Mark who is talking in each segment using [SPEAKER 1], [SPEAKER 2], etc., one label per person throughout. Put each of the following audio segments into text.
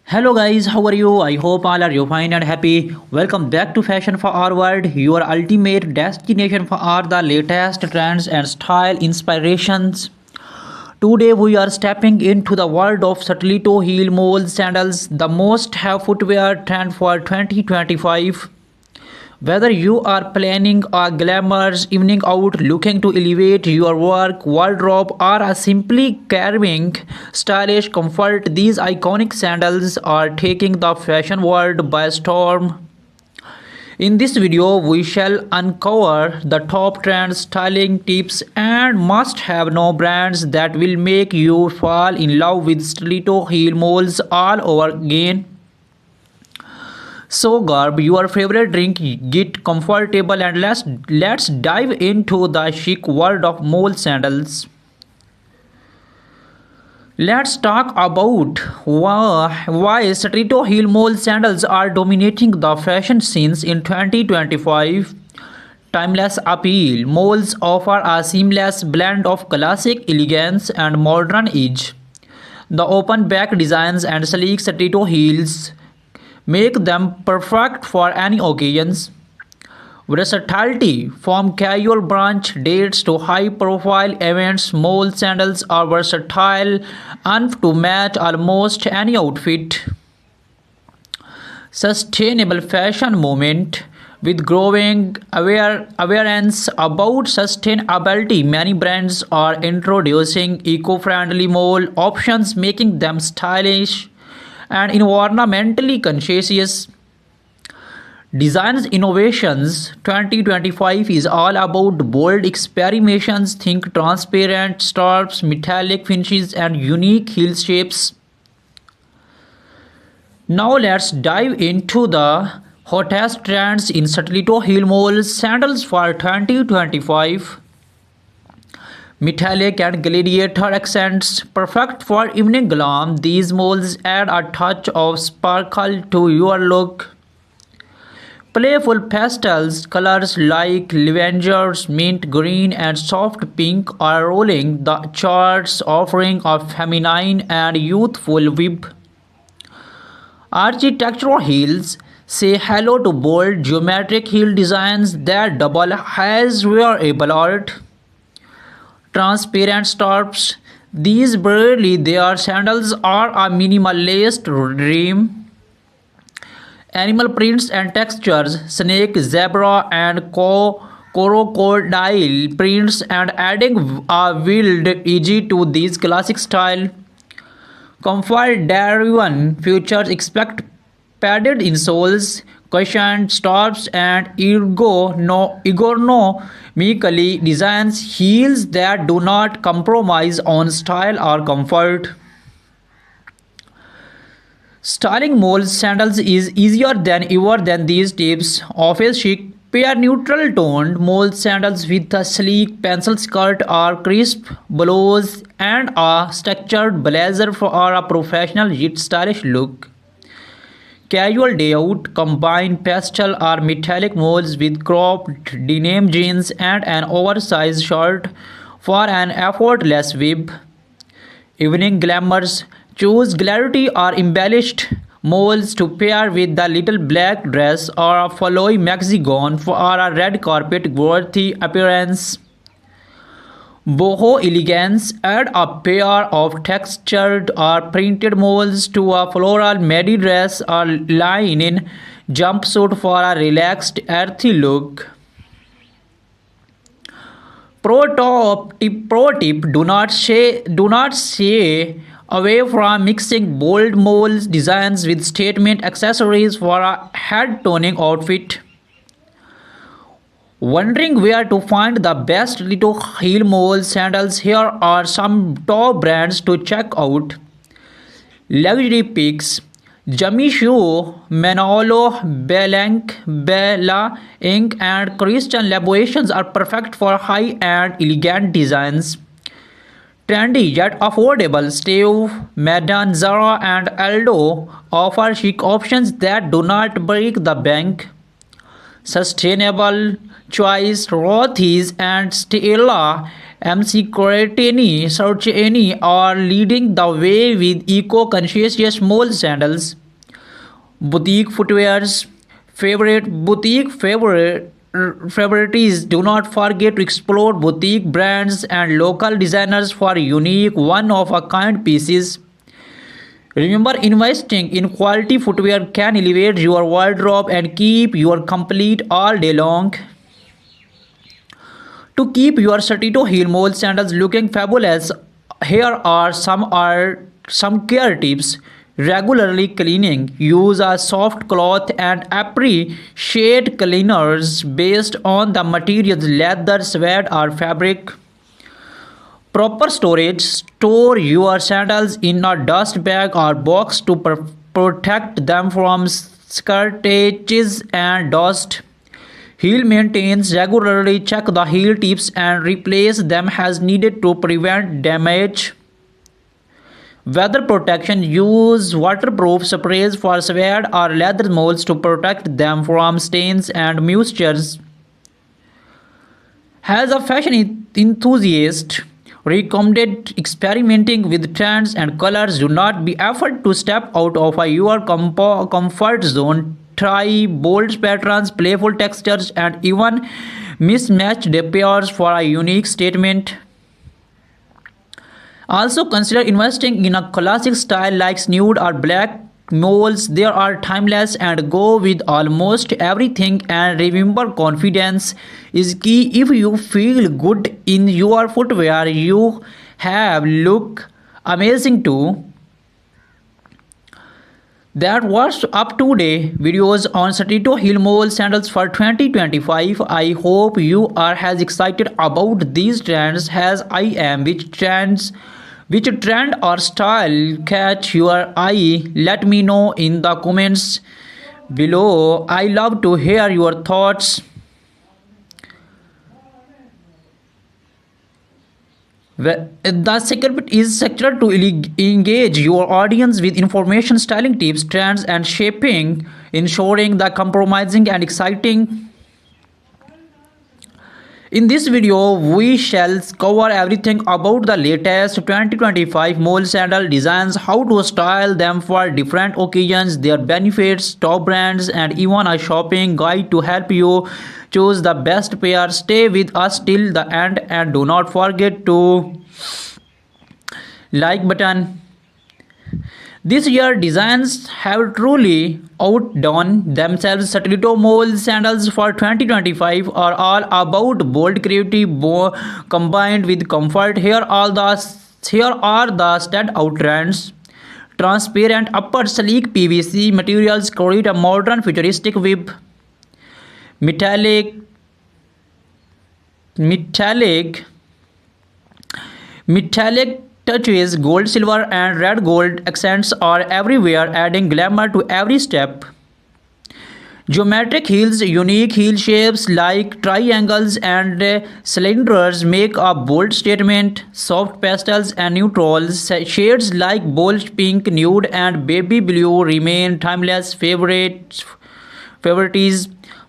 [SPEAKER 1] Hello guys, how are you? I hope all are you fine and happy. Welcome back to Fashion for Our World, your ultimate destination for all the latest trends and style inspirations. Today we are stepping into the world of Satellito heel mole sandals, the most have footwear trend for 2025. Whether you are planning a glamorous evening out, looking to elevate your work wardrobe, or are simply carving stylish comfort, these iconic sandals are taking the fashion world by storm. In this video, we shall uncover the top trends, styling tips, and must-have no brands that will make you fall in love with stiletto heel moles all over again. So grab your favorite drink, get comfortable, and let's dive into the chic world of mole sandals. Let's talk about why Streeto heel mole sandals are dominating the fashion scenes in 2025. Timeless appeal. Moles offer a seamless blend of classic elegance and modern edge. The open back designs and sleek Streeto heels make them perfect for any occasions. Versatility. From casual brunch dates to high profile events, mole sandals are versatile enough to match almost any outfit. Sustainable fashion movement. With growing awareness about sustainability, many brands are introducing eco-friendly mole options, making them stylish and environmentally conscious. Designs innovations 2025 is all about bold experimentations. Think transparent straps, metallic finishes, and unique heel shapes. Now let's dive into the hottest trends in Satellito heel mole sandals for 2025. Metallic and gladiator accents, perfect for evening glam. These molds add a touch of sparkle to your look. Playful pastels colors like lavender, mint green, and soft pink are rolling the charts, offering a feminine and youthful vibe. Architectural heels say hello to bold geometric heel designs that double as wearable art. Transparent straps. These barely their sandals are a minimalist dream. Animal prints and textures, snake, zebra, and crocodile prints, and adding a wild edge to these classic style. Comfort driven features expect padded insoles, cushioned straps, and ergonomically designed heels that do not compromise on style or comfort. Styling mole sandals is easier than ever than these tips. Office chic. Pair neutral toned mole sandals with a sleek pencil skirt or crisp blouse and a structured blazer for a professional yet stylish look. Casual day out. Combine pastel or metallic moles with cropped denim jeans and an oversized shirt for an effortless vibe. Evening glamours. Choose glittery or embellished moles to pair with the little black dress or a flowy maxi gown for a red carpet worthy appearance. Boho elegance. Add a pair of textured or printed moles to a floral midi dress or linen jumpsuit for a relaxed, earthy look. Pro tip: do not shy away from mixing bold mold designs with statement accessories for a head toning outfit. Wondering where to find the best little heel mole sandals? Here are some top brands to check out. Luxury picks. Jimmy Choo, Manolo Blahnik, Bella Inc. and Christian Louboutin are perfect for high-end elegant designs. Trendy yet affordable. Steve Madden, Zara, and Aldo offer chic options that do not break the bank. Sustainable choice. Rothy's and Stella MC Sarcheni are leading the way with eco-conscious mole sandals. Boutique footwear's favorite favorites. Do not forget to explore boutique brands and local designers for unique one-of-a-kind pieces. Remember, investing in quality footwear can elevate your wardrobe and keep you complete all day long. To keep your Satito heel mole sandals looking fabulous, here are some care tips. Regularly cleaning. Use a soft cloth and appreciate cleaners based on the materials leather, sweat, or fabric. Proper storage. Store your sandals in a dust bag or box to protect them from scratches and dust. Heel maintains. Regularly check the heel tips and replace them as needed to prevent damage. Weather protection. Use waterproof sprays for suede or leather molds to protect them from stains and moistures. As a fashion enthusiast, recommended experimenting with trends and colors. Do not be afraid to step out of your comfort zone. Try bold patterns, playful textures, and even mismatched pairs for a unique statement. Also consider investing in a classic style like nude or black moles. They are timeless and go with almost everything. And remember, confidence is key. If you feel good in your footwear, you have look amazing too. That was up today videos on Satito Heel Mole sandals for 2025. I hope you are as excited about these trends as I am. Which trend or style catch your eye? Let me know in the comments below. I love to hear your thoughts. The secret is sector to engage your audience with information, styling tips, trends, and shaping, ensuring the compromising and exciting. In this video, we shall cover everything about the latest 2025 mole sandal designs, how to style them for different occasions, their benefits, top brands, and even a shopping guide to help you choose the best pair. Stay with us till the end and do not forget to like button. This year designs have truly outdone themselves. Satellito Mole sandals for 2025 are all about bold creativity combined with comfort. Here are the standout trends. Transparent upper sleek PVC materials create a modern futuristic web. Metallic metallic Metallic touches, gold, silver, and red gold accents are everywhere, adding glamour to every step. Geometric heels, unique heel shapes like triangles and cylinders make a bold statement. Soft pastels and neutrals, shades like bold pink, nude, and baby blue remain timeless favorites.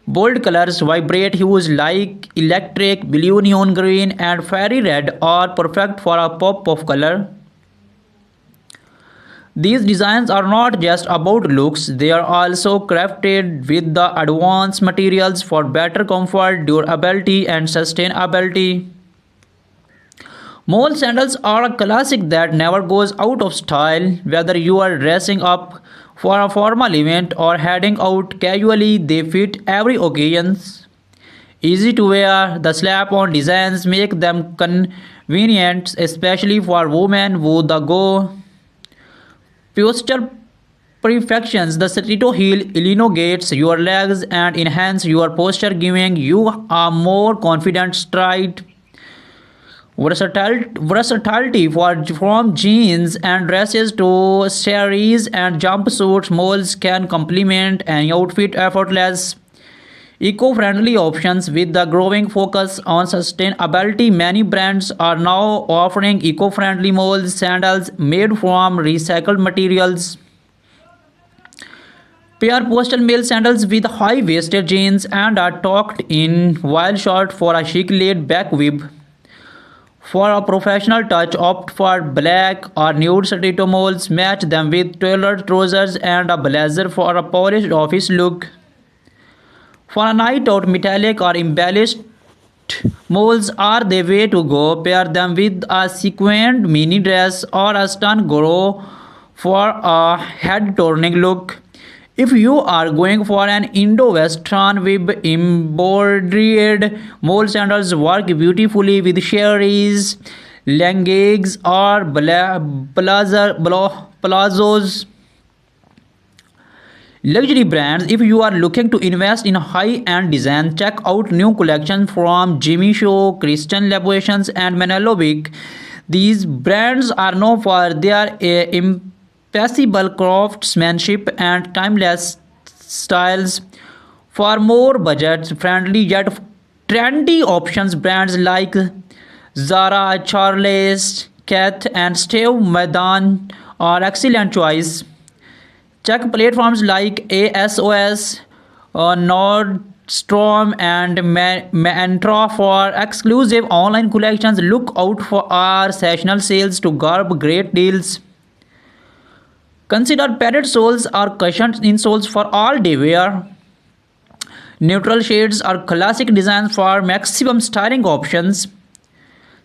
[SPEAKER 1] Bold colors, vibrant hues like electric blue, neon green, and fairy red are perfect for a pop of color. These designs are not just about looks, they are also crafted with the advanced materials for better comfort, durability, and sustainability. Mole sandals are a classic that never goes out of style. Whether you are dressing up for a formal event or heading out casually, they fit every occasion. Easy to wear, the slap-on designs make them convenient, especially for women who the go posture perfections. The Satito heel elongates your legs and enhance your posture, giving you a more confident stride. Versatility from jeans and dresses to saris and jumpsuits, moles can complement an outfit effortless. Eco-friendly options. With the growing focus on sustainability, many brands are now offering eco-friendly mole sandals made from recycled materials. Pair postal male sandals with high-waisted jeans and are tucked in while short for a chic laid-back web. For a professional touch, opt for black or nude stiletto moles. Match them with tailored trousers and a blazer for a polished office look. For a night out, metallic or embellished moles are the way to go. Pair them with a sequined mini dress or a stun grow for a head-turning look. If you are going for an Indo-Western with embroidered mole sandals, work beautifully with cherries, leggings, or palazzos. Luxury brands. If you are looking to invest in high-end design, check out new collections from Jimmy Choo, Christian Louboutin, and Manolo Blahnik. These brands are known for their impeccable craftsmanship and timeless styles. For more budget-friendly yet trendy options, brands like Zara, Charles, Kath, and Steve Madden are excellent choice. Check platforms like ASOS, Nordstrom, and Mantra for exclusive online collections. Look out for our sessional sales to grab great deals. Consider padded soles or cushioned insoles for all day wear. Neutral shades are classic designs for maximum styling options.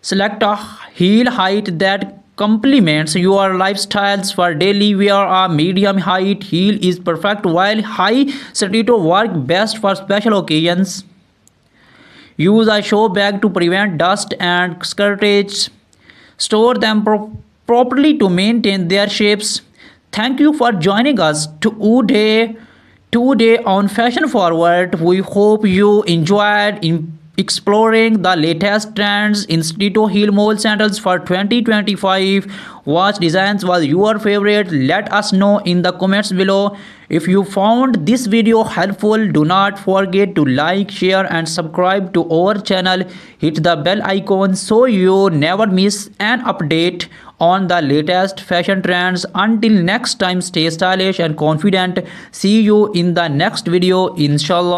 [SPEAKER 1] Select a heel height that complements your lifestyles. For daily wear, a medium height heel is perfect, while high stiletto work best for special occasions. Use a show bag to prevent dust and scratches. Store them properly to maintain their shapes. Thank you for joining us today on Fashion Forward. We hope you enjoyed exploring the latest trends in stiletto heel mole sandals for 2025. What designs was your favorite? Let us know in the comments below. If you found this video helpful, do not forget to like, share, and subscribe to our channel. Hit the bell icon so you never miss an update on the latest fashion trends. Until next time, stay stylish and confident. See you in the next video, inshallah.